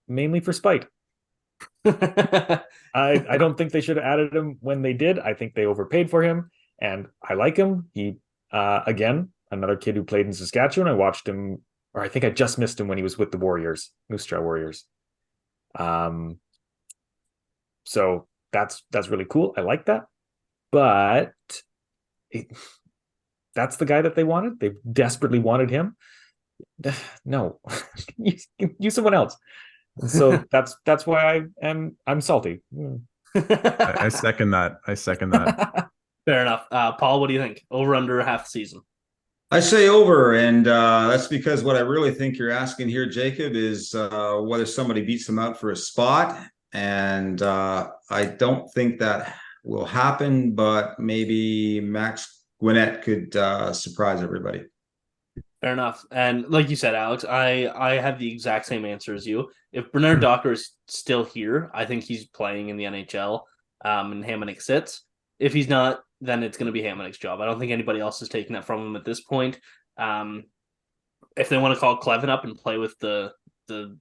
mainly for spite. I don't think they should have added him when they did. I think they overpaid for him, and I like him. He, again, another kid who played in Saskatchewan. I watched him, or I think I just missed him when he was with the Warriors, Moose Jaw Warriors. So that's really cool. I like that. But that's the guy that they wanted. They desperately wanted him. No, use someone else. So that's why I'm salty. I second that. Fair enough. Paul, what do you think? Over under half the season? I say over, and that's because what I really think you're asking here, Jacob, is whether somebody beats them out for a spot. And I don't think that will happen, but maybe Max Gwinnett could surprise everybody. Fair enough. And like you said, Alex, I have the exact same answer as you. If Bernard Docker is still here, I think he's playing in the NHL, and Hamonic sits. If he's not, then it's going to be Hamonic's job. I don't think anybody else is taking that from him at this point. If they want to call Clevin up and play with the two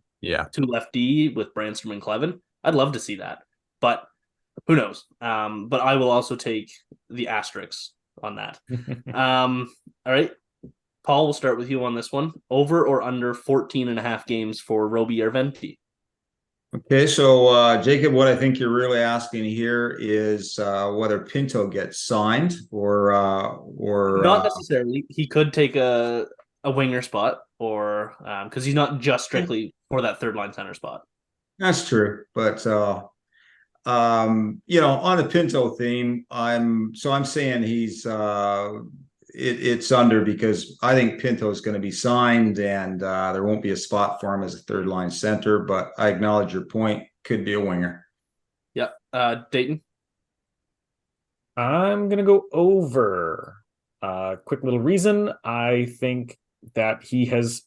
lefty with Brandstrom and Clevin, I'd love to see that. But who knows? But I will also take the asterisks on that. All right. Paul, we'll start with you on this one. Over or under 14.5 games for Roby Jarventie? Okay, so Jacob, what I think you're really asking here is whether Pinto gets signed or not necessarily. He could take a winger spot, or because he's not just strictly for that third line center spot. That's true, but on the Pinto theme, I'm saying he's it's under, because I think Pinto is going to be signed, and there won't be a spot for him as a third line center. But I acknowledge your point; could be a winger. Yeah, Dayton. I'm gonna go over. Quick little reason: I think that he has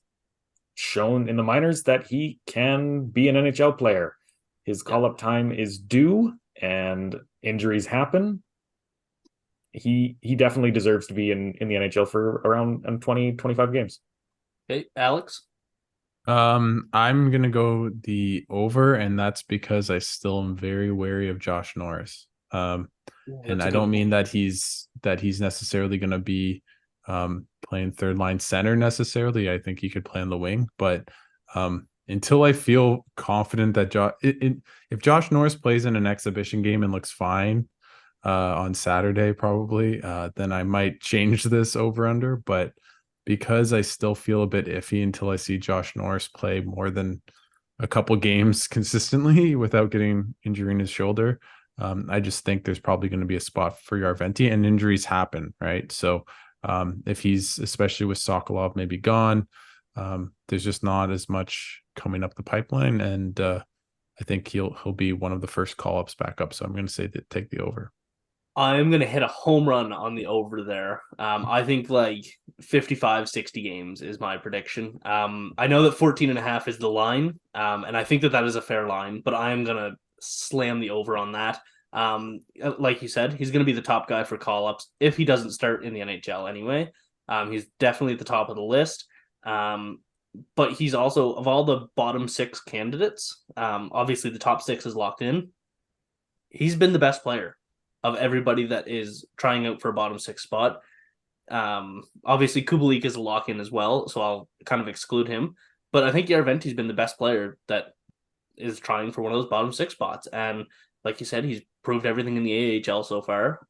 shown in the minors that he can be an NHL player. His call-up time is due, and injuries happen. He definitely deserves to be in the NHL for around 20-25 games. Okay, Alex? I'm going to go the over, and that's because I still am very wary of Josh Norris. And I don't mean that he's necessarily going to be playing third line center necessarily. I think he could play on the wing, but until I feel confident that if Josh Norris plays in an exhibition game and looks fine, on Saturday probably, then I might change this over under. But because I still feel a bit iffy until I see Josh Norris play more than a couple games consistently without getting injury in his shoulder, I just think there's probably going to be a spot for Jarventie, and injuries happen, right? So if he's, especially with Sokolov maybe gone, there's just not as much coming up the pipeline, and I think he'll be one of the first call-ups back up. So I'm going to say that take the over. I'm going to hit a home run on the over there. I think like 55, 60 games is my prediction. I know that 14.5 is the line, and I think that is a fair line, but I'm going to slam the over on that. Like you said, he's going to be the top guy for call-ups if he doesn't start in the NHL anyway. He's definitely at the top of the list. But he's also, of all the bottom 6 candidates, obviously the top 6 is locked in. He's been the best player of everybody that is trying out for a bottom 6 spot. Obviously Kubalik is a lock-in as well, so I'll kind of exclude him. But I think Jarventie's been the best player that is trying for one of those bottom 6 spots. And like you said, he's proved everything in the AHL so far.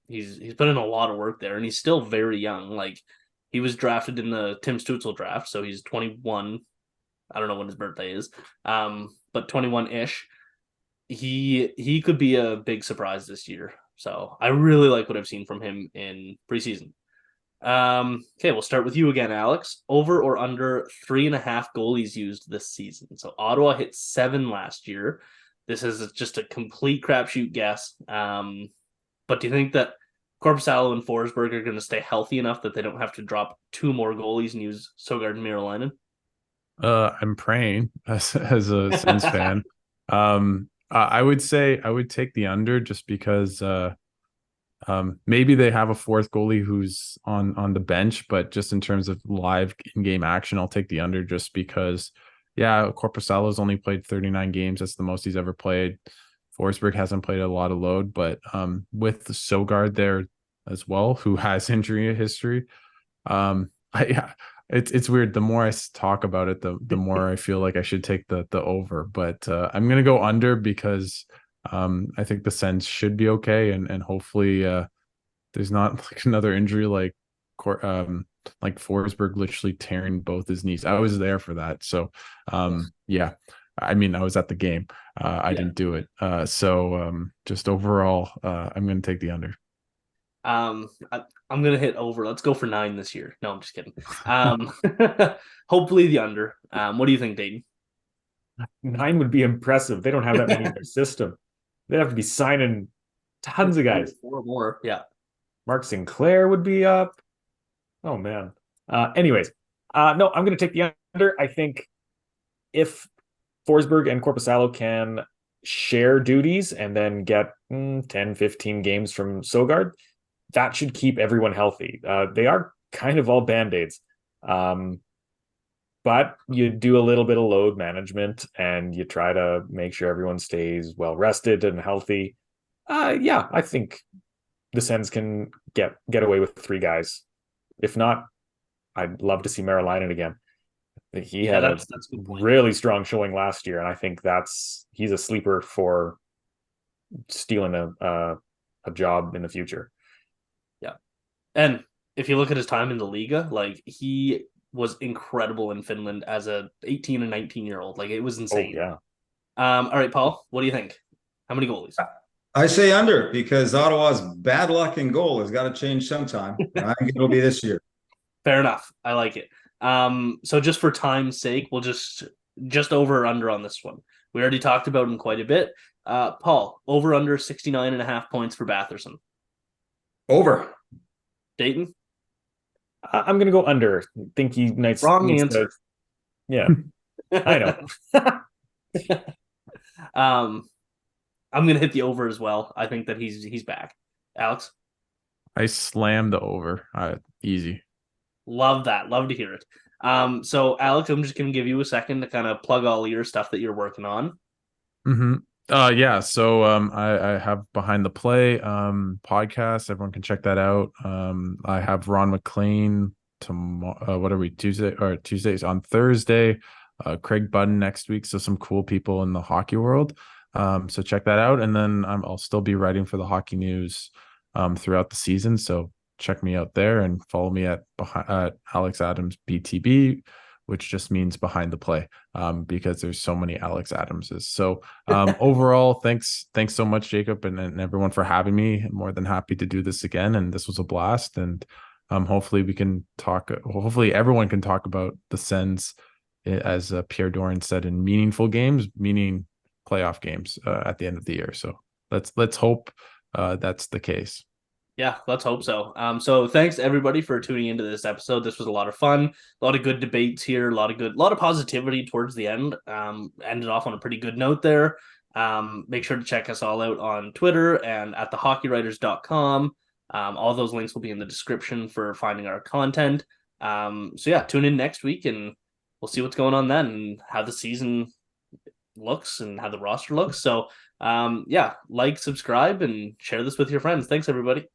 He's put in a lot of work there, and he's still very young. Like, he was drafted in the Tim Stützle draft, so he's 21. I don't know when his birthday is, but 21-ish. He could be a big surprise this year. So I really like what I've seen from him in preseason. Okay, we'll start with you again, Alex. Over or under 3.5 goalies used this season? So Ottawa hit 7 last year. This is just a complete crapshoot guess. But do you think that Korpisalo and Forsberg are going to stay healthy enough that they don't have to drop 2 more goalies and use Sogard and Miralainen? I'm praying as a Sens fan. I would say I would take the under, just because maybe they have a 4th goalie who's on the bench, but just in terms of live in-game action, I'll take the under, just because, yeah, Korpisalo's only played 39 games. That's the most he's ever played. Forsberg hasn't played a lot of load, but with the Sogard there as well, who has injury history, it's weird. The more I talk about it, the more I feel like I should take the over. But I'm gonna go under, because I think the Sens should be okay, and hopefully there's not like another injury like Forsberg literally tearing both his knees. I was there for that, so yeah. I mean, I was at the game. I didn't do it. So just overall, I'm going to take the under. I'm going to hit over. Let's go for 9 this year. No, I'm just kidding. Hopefully the under. What do you think, Dayton? 9 would be impressive. They don't have that many in their system. They'd have to be signing tons of guys. 4 more. Yeah. Mark Sinclair would be up. Oh, man. Anyways, no, I'm going to take the under. I think if Forsberg and Korpisalo can share duties and then get 10, 15 games from Sogard, that should keep everyone healthy. They are kind of all Band-Aids. But you do a little bit of load management and you try to make sure everyone stays well rested and healthy. Yeah, I think the Sens can get away with 3 guys. If not, I'd love to see Miralainen again. He had a really strong showing last year, and I think he's a sleeper for stealing a job in the future. Yeah. And if you look at his time in the Liga, like, he was incredible in Finland as a 18 and 19-year-old. Like, it was insane. Oh, yeah. All right, Paul, what do you think? How many goalies? I say under, because Ottawa's bad luck in goal has got to change sometime. I think it'll be this year. Fair enough. I like it. So just for time's sake, we'll just over or under on this one. We already talked about him quite a bit. Paul, over under 69.5 points for Batherson. Over. Dayton? I'm going to go under. I think he needs Wrong answer. Yeah, I know. I'm going to hit the over as well. I think that he's back. Alex? I slammed the over. Easy. Love that. Love to hear it. So Alex, I'm just going to give you a second to kind of plug all your stuff that you're working on. Mm-hmm. Yeah. So I have Behind the Play podcast. Everyone can check that out. I have Ron McLean tomorrow. What are we? Tuesdays on Thursday. Craig Budden next week. So some cool people in the hockey world. So check that out. And then I'll still be writing for the Hockey News throughout the season. So check me out there and follow me at Alex Adams BTB, which just means behind the play, because there's so many Alex Adamses. So overall, thanks so much, Jacob, and everyone for having me. I'm more than happy to do this again. And this was a blast. And hopefully everyone can talk about the Sens, as Pierre Doran said, in meaningful games, meaning playoff games at the end of the year. So let's hope that's the case. Yeah, let's hope so. So thanks everybody for tuning into this episode. This was a lot of fun, a lot of good debates here, a lot of positivity towards the end. Ended off on a pretty good note there. Make sure to check us all out on Twitter and at thehockeywriters.com. All those links will be in the description for finding our content. So yeah, tune in next week and we'll see what's going on then and how the season looks and how the roster looks. So yeah, like, subscribe, and share this with your friends. Thanks everybody.